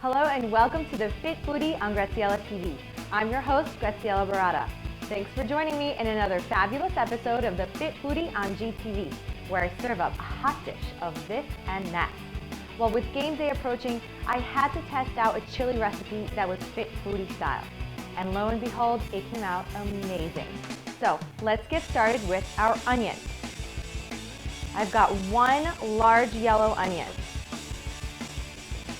Hello and welcome to the Fit Foodie on Graziella TV. I'm your host, Graziella. Thanks for joining me in another fabulous episode of the Fit Foodie on GTV, where I serve up a hot dish of this and that. Well, with game day approaching, I had to test out a chili recipe that was Fit Foodie style. And lo and behold, it came out amazing. So let's get started with our onion. I've got one large yellow onion.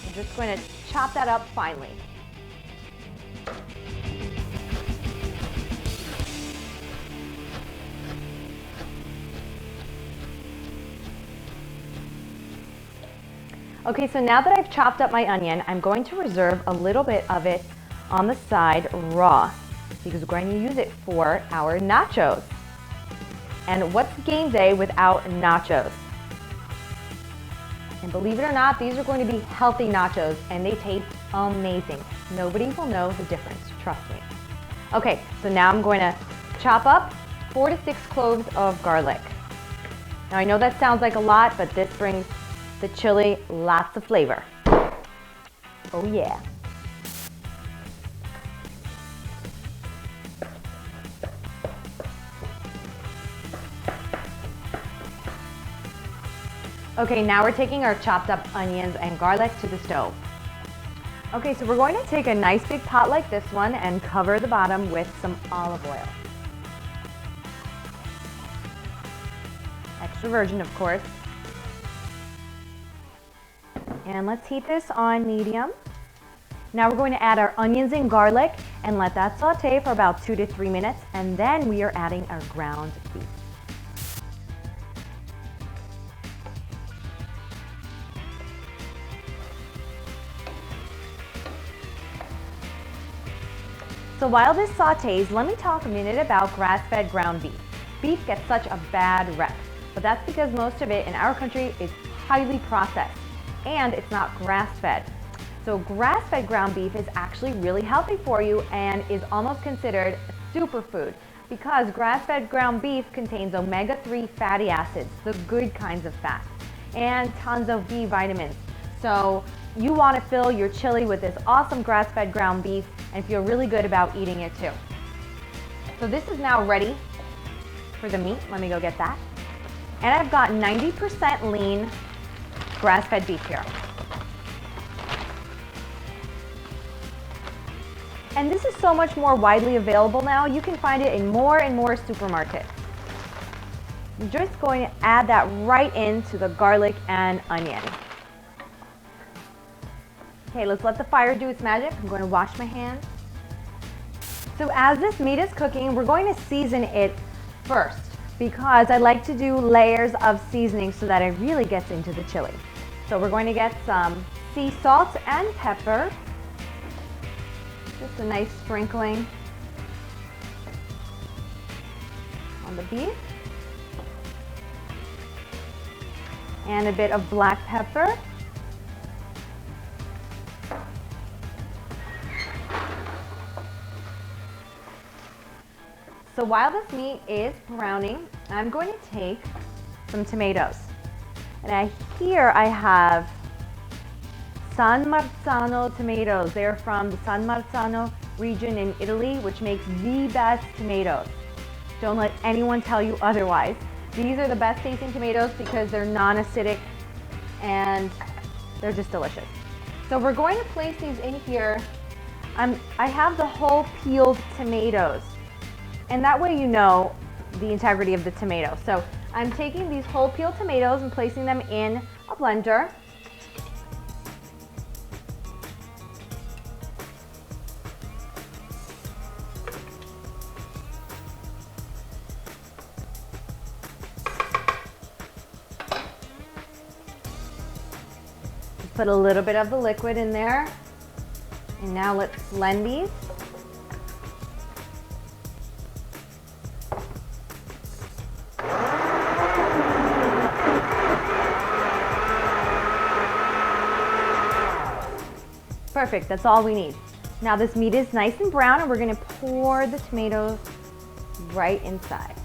I'm just going to chop that up finely. Okay, so now that I've chopped up my onion, I'm going to reserve a little bit of it on the side raw because we're going to use it for our nachos. And what's game day without nachos? And believe it or not, these are going to be healthy nachos and they taste amazing. Nobody will know the difference, trust me. Okay, so now I'm going to chop up 4 to 6 cloves of garlic. Now I know that sounds like a lot, but this brings the chili lots of flavor. Oh yeah. Okay, now we're taking our chopped up onions and garlic to the stove. Okay, so we're going to take a nice big pot like this one and cover the bottom with some olive oil. Extra virgin, of course. And let's heat this on medium. Now we're going to add our onions and garlic and let that saute for about 2 to 3 minutes, and then we are adding our ground beef. So while this sautés, let me talk a minute about grass-fed ground beef. Beef gets such a bad rep, but that's because most of it in our country is highly processed and it's not grass-fed. So grass-fed ground beef is actually really healthy for you and is almost considered a superfood because grass-fed ground beef contains omega-3 fatty acids, the good kinds of fats, and tons of B vitamins. So you want to fill your chili with this awesome grass-fed ground beef and feel really good about eating it too. So this is now ready for the meat. Let me go get that. And I've got 90% lean grass-fed beef here. And this is so much more widely available now. You can find it in more and more supermarkets. I'm just going to add that right into the garlic and onion. Okay, let's let the fire do its magic. I'm going to wash my hands. So as this meat is cooking, we're going to season it first because I like to do layers of seasoning so that it really gets into the chili. So we're going to get some sea salt and pepper. Just a nice sprinkling on the beef. And a bit of black pepper. So while this meat is browning, I'm going to take some tomatoes. And here I have San Marzano tomatoes. They're from the San Marzano region in Italy, which makes the best tomatoes. Don't let anyone tell you otherwise. These are the best tasting tomatoes because they're non-acidic and they're just delicious. So we're going to place these in here. I have the whole peeled tomatoes. And that way you know the integrity of the tomato. So I'm taking these whole peeled tomatoes and placing them in a blender. Just put a little bit of the liquid in there. And now let's blend these. Perfect, that's all we need. Now this meat is nice and brown and we're gonna pour the tomatoes right inside.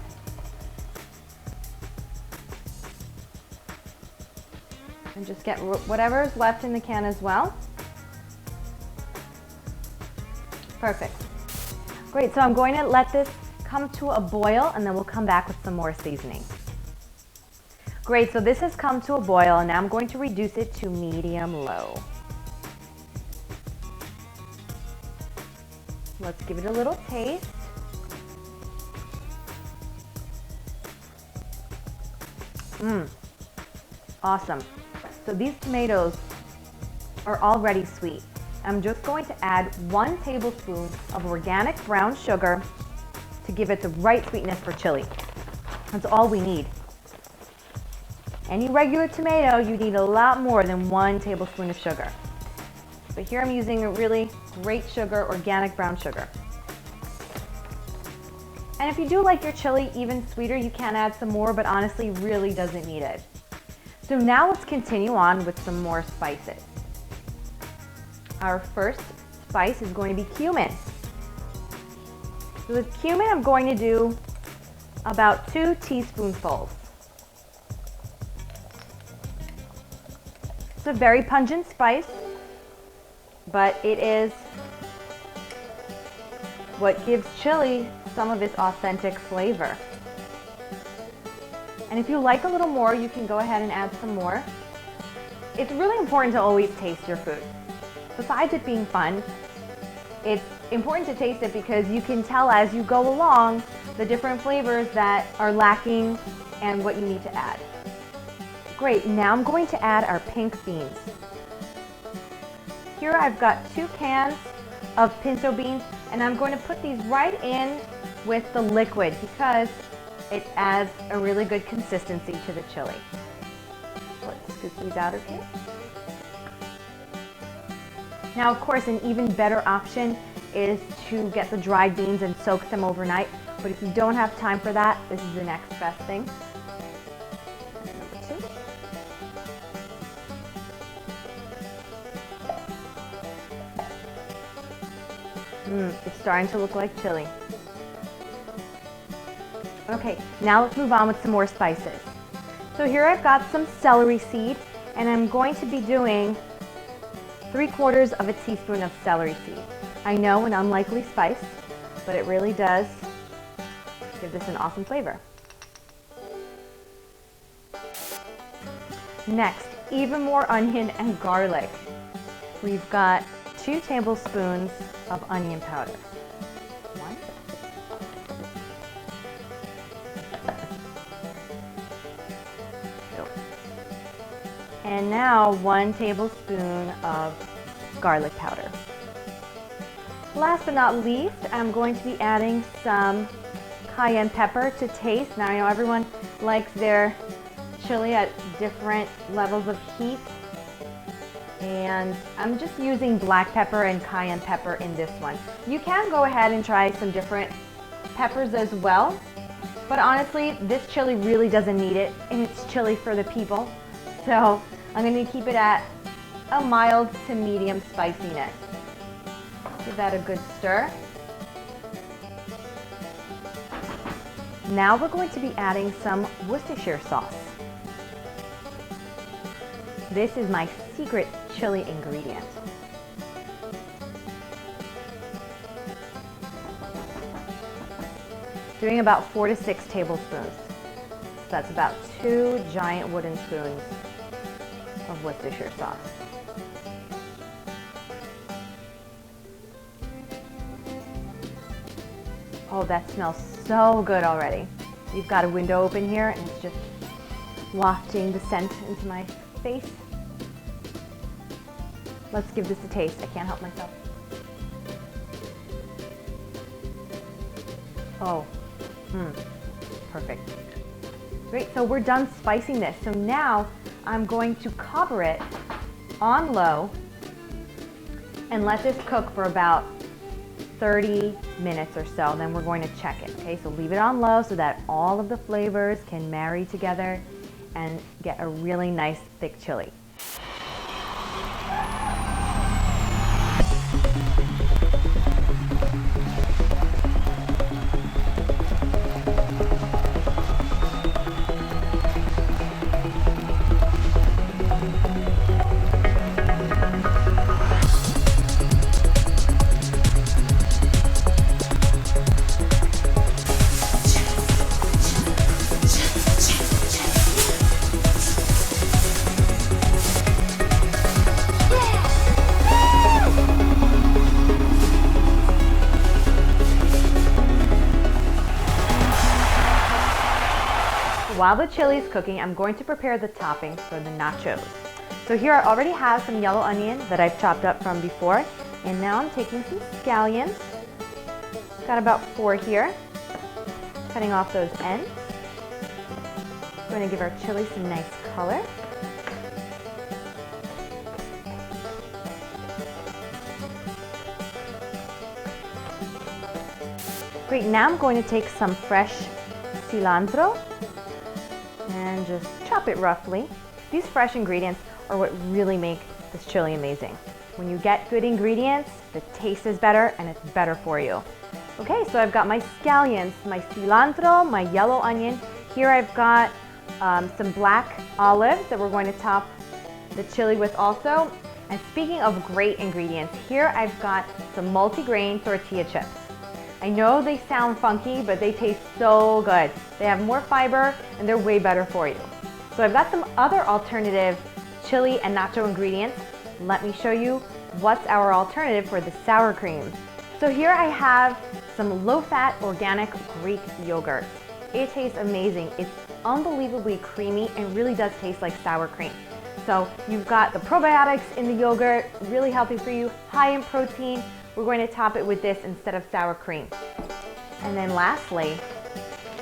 And just get whatever's left in the can as well. Perfect. Great, so I'm going to let this come to a boil and then we'll come back with some more seasoning. Great, so this has come to a boil and now I'm going to reduce it to medium-low. Let's give it a little taste. Awesome. So these tomatoes are already sweet. I'm just going to add 1 tablespoon of organic brown sugar to give it the right sweetness for chili. That's all we need. Any regular tomato, you need a lot more than 1 tablespoon of sugar. But here I'm using a really great sugar, organic brown sugar. And if you do like your chili even sweeter, you can add some more, but honestly, really doesn't need it. So now let's continue on with some more spices. Our first spice is going to be cumin. So with cumin, I'm going to do about 2 teaspoonfuls. It's a very pungent spice, but it is what gives chili some of its authentic flavor. And if you like a little more, you can go ahead and add some more. It's really important to always taste your food. Besides it being fun, it's important to taste it because you can tell as you go along the different flavors that are lacking and what you need to add. Great, now I'm going to add our pink beans. Here I've got 2 cans of pinto beans and I'm going to put these right in with the liquid because it adds a really good consistency to the chili. Let's scoop these out of here. Now, of course, an even better option is to get the dried beans and soak them overnight. But if you don't have time for that, this is the next best thing. Number 2. It's starting to look like chili. Okay, now let's move on with some more spices. So here I've got some celery seed, and I'm going to be doing 3/4 of a teaspoon of celery seed. I know an unlikely spice, but it really does give this an awesome flavor. Next, even more onion and garlic. We've got 2 tablespoons of onion powder. 1. And now 1 tablespoon of garlic powder. Last but not least, I'm going to be adding some cayenne pepper to taste. Now I know everyone likes their chili at different levels of heat, and I'm just using black pepper and cayenne pepper in this one. You can go ahead and try some different peppers as well, but honestly, this chili really doesn't need it, and it's chili for the people. So I'm going to keep it at a mild to medium spiciness. Give that a good stir. Now we're going to be adding some Worcestershire sauce. This is my secret chili ingredient. Doing about 4 to 6 tablespoons. So that's about 2 giant wooden spoons of Worcestershire sauce. Oh, that smells so good already. You've got a window open here and it's just wafting the scent into my face. Let's give this a taste. I can't help myself. Oh, perfect. Great, so we're done spicing this. So now I'm going to cover it on low and let this cook for about 30 minutes or so. Then we're going to check it, okay? So leave it on low so that all of the flavors can marry together and get a really nice thick chili. while the chili is cooking, I'm going to prepare the toppings for the nachos. So here I already have some yellow onion that I've chopped up from before, and now I'm taking some scallions. Got about 4 here. Cutting off those ends. We're going to give our chili some nice color. Great, now I'm going to take some fresh cilantro and just chop it roughly. These fresh ingredients are what really make this chili amazing. When you get good ingredients, the taste is better and it's better for you. Okay, so I've got my scallions, my cilantro, my yellow onion. Here I've got some black olives that we're going to top the chili with also. And speaking of great ingredients, here I've got some multi-grain tortilla chips. I know they sound funky, but they taste so good. They have more fiber and they're way better for you. So I've got some other alternative chili and nacho ingredients. Let me show you what's our alternative for the sour cream. So here I have some low-fat organic Greek yogurt. It tastes amazing. It's unbelievably creamy and really does taste like sour cream. So you've got the probiotics in the yogurt, really healthy for you, high in protein. We're going to top it with this instead of sour cream. And then lastly,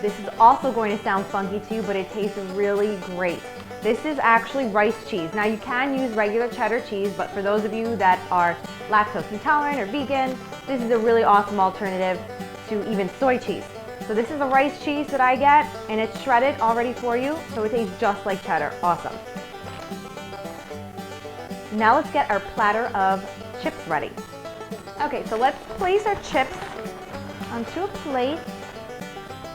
this is also going to sound funky to you, but it tastes really great. This is actually rice cheese. Now you can use regular cheddar cheese, but for those of you that are lactose intolerant or vegan, this is a really awesome alternative to even soy cheese. So this is a rice cheese that I get, and it's shredded already for you, so it tastes just like cheddar. Awesome. Now let's get our platter of chips ready. Okay, so let's place our chips onto a plate.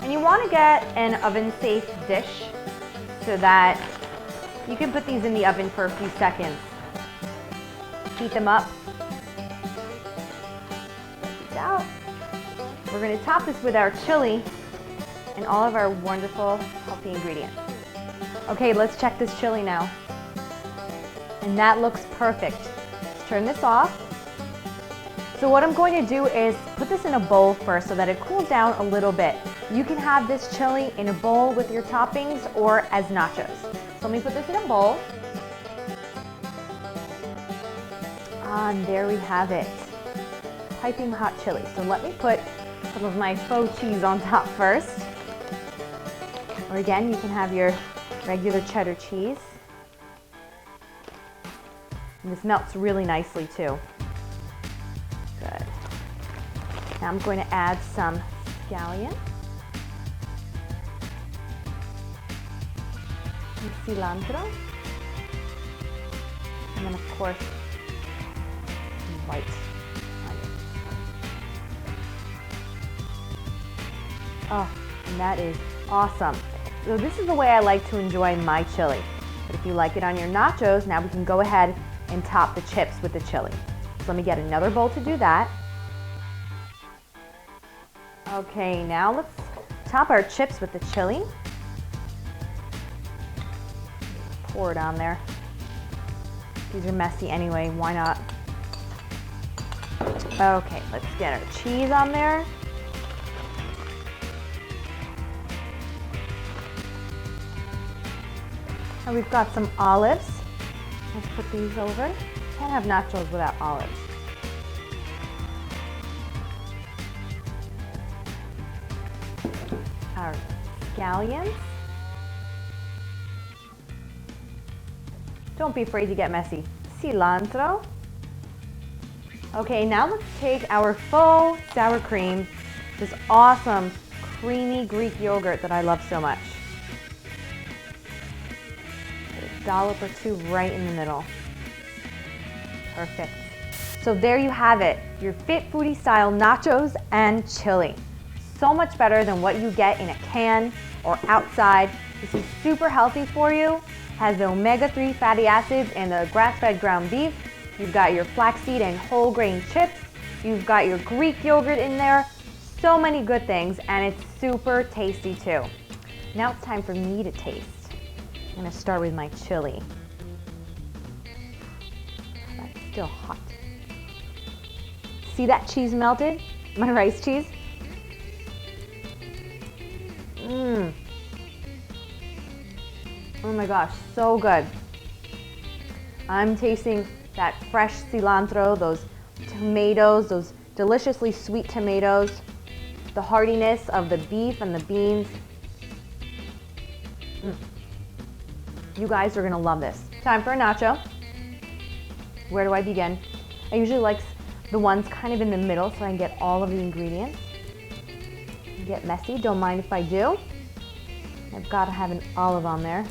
And you want to get an oven-safe dish so that you can put these in the oven for a few seconds. Heat them up. Take these out. We're going to top this with our chili and all of our wonderful, healthy ingredients. Okay, let's check this chili now. And that looks perfect. Let's turn this off. So what I'm going to do is put this in a bowl first so that it cools down a little bit. You can have this chili in a bowl with your toppings or as nachos. So let me put this in a bowl. And there we have it. Piping hot chili. So let me put some of my faux cheese on top first. Or again, you can have your regular cheddar cheese. And this melts really nicely too. Good. Now I'm going to add some scallion, some cilantro, and then of course some white onion. Oh, and that is awesome. So this is the way I like to enjoy my chili. But if you like it on your nachos, now we can go ahead and top the chips with the chili. So let me get another bowl to do that. Okay, now let's top our chips with the chili. Pour it on there. These are messy anyway, why not? Okay, let's get our cheese on there. And we've got some olives. Let's put these over. Can't have nachos without olives. Our scallions. Don't be afraid to get messy. Cilantro. Okay, now let's take our faux sour cream, this awesome creamy Greek yogurt that I love so much. Put a dollop or two right in the middle. Perfect. So there you have it, your Fit Foodie style nachos and chili. So much better than what you get in a can or outside. This is super healthy for you, has the omega-3 fatty acids and the grass-fed ground beef. You've got your flaxseed and whole grain chips. You've got your Greek yogurt in there. So many good things, and it's super tasty too. Now it's time for me to taste. I'm gonna start with my chili. That's still hot. See that cheese melted? My rice cheese? my gosh, so good. I'm tasting that fresh cilantro, those tomatoes, those deliciously sweet tomatoes, the heartiness of the beef and the beans. You guys are gonna love this. Time for a nacho. Where do I begin? I usually like the ones kind of in the middle so I can get all of the ingredients. Get messy, don't mind if I do. I've got to have an olive on there.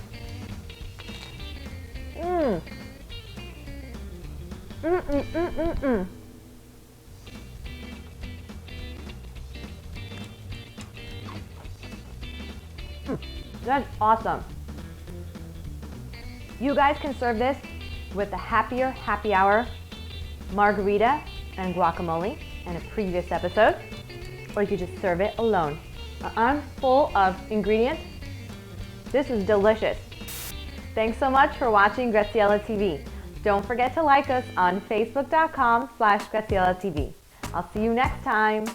That's awesome. You guys can serve this with the Happier Happy Hour margarita and guacamole in a previous episode, or you could just serve it alone. I'm full of ingredients. This is delicious. Thanks so much for watching Graziella TV. Don't forget to like us on facebook.com/GraziellaTV. I'll see you next time.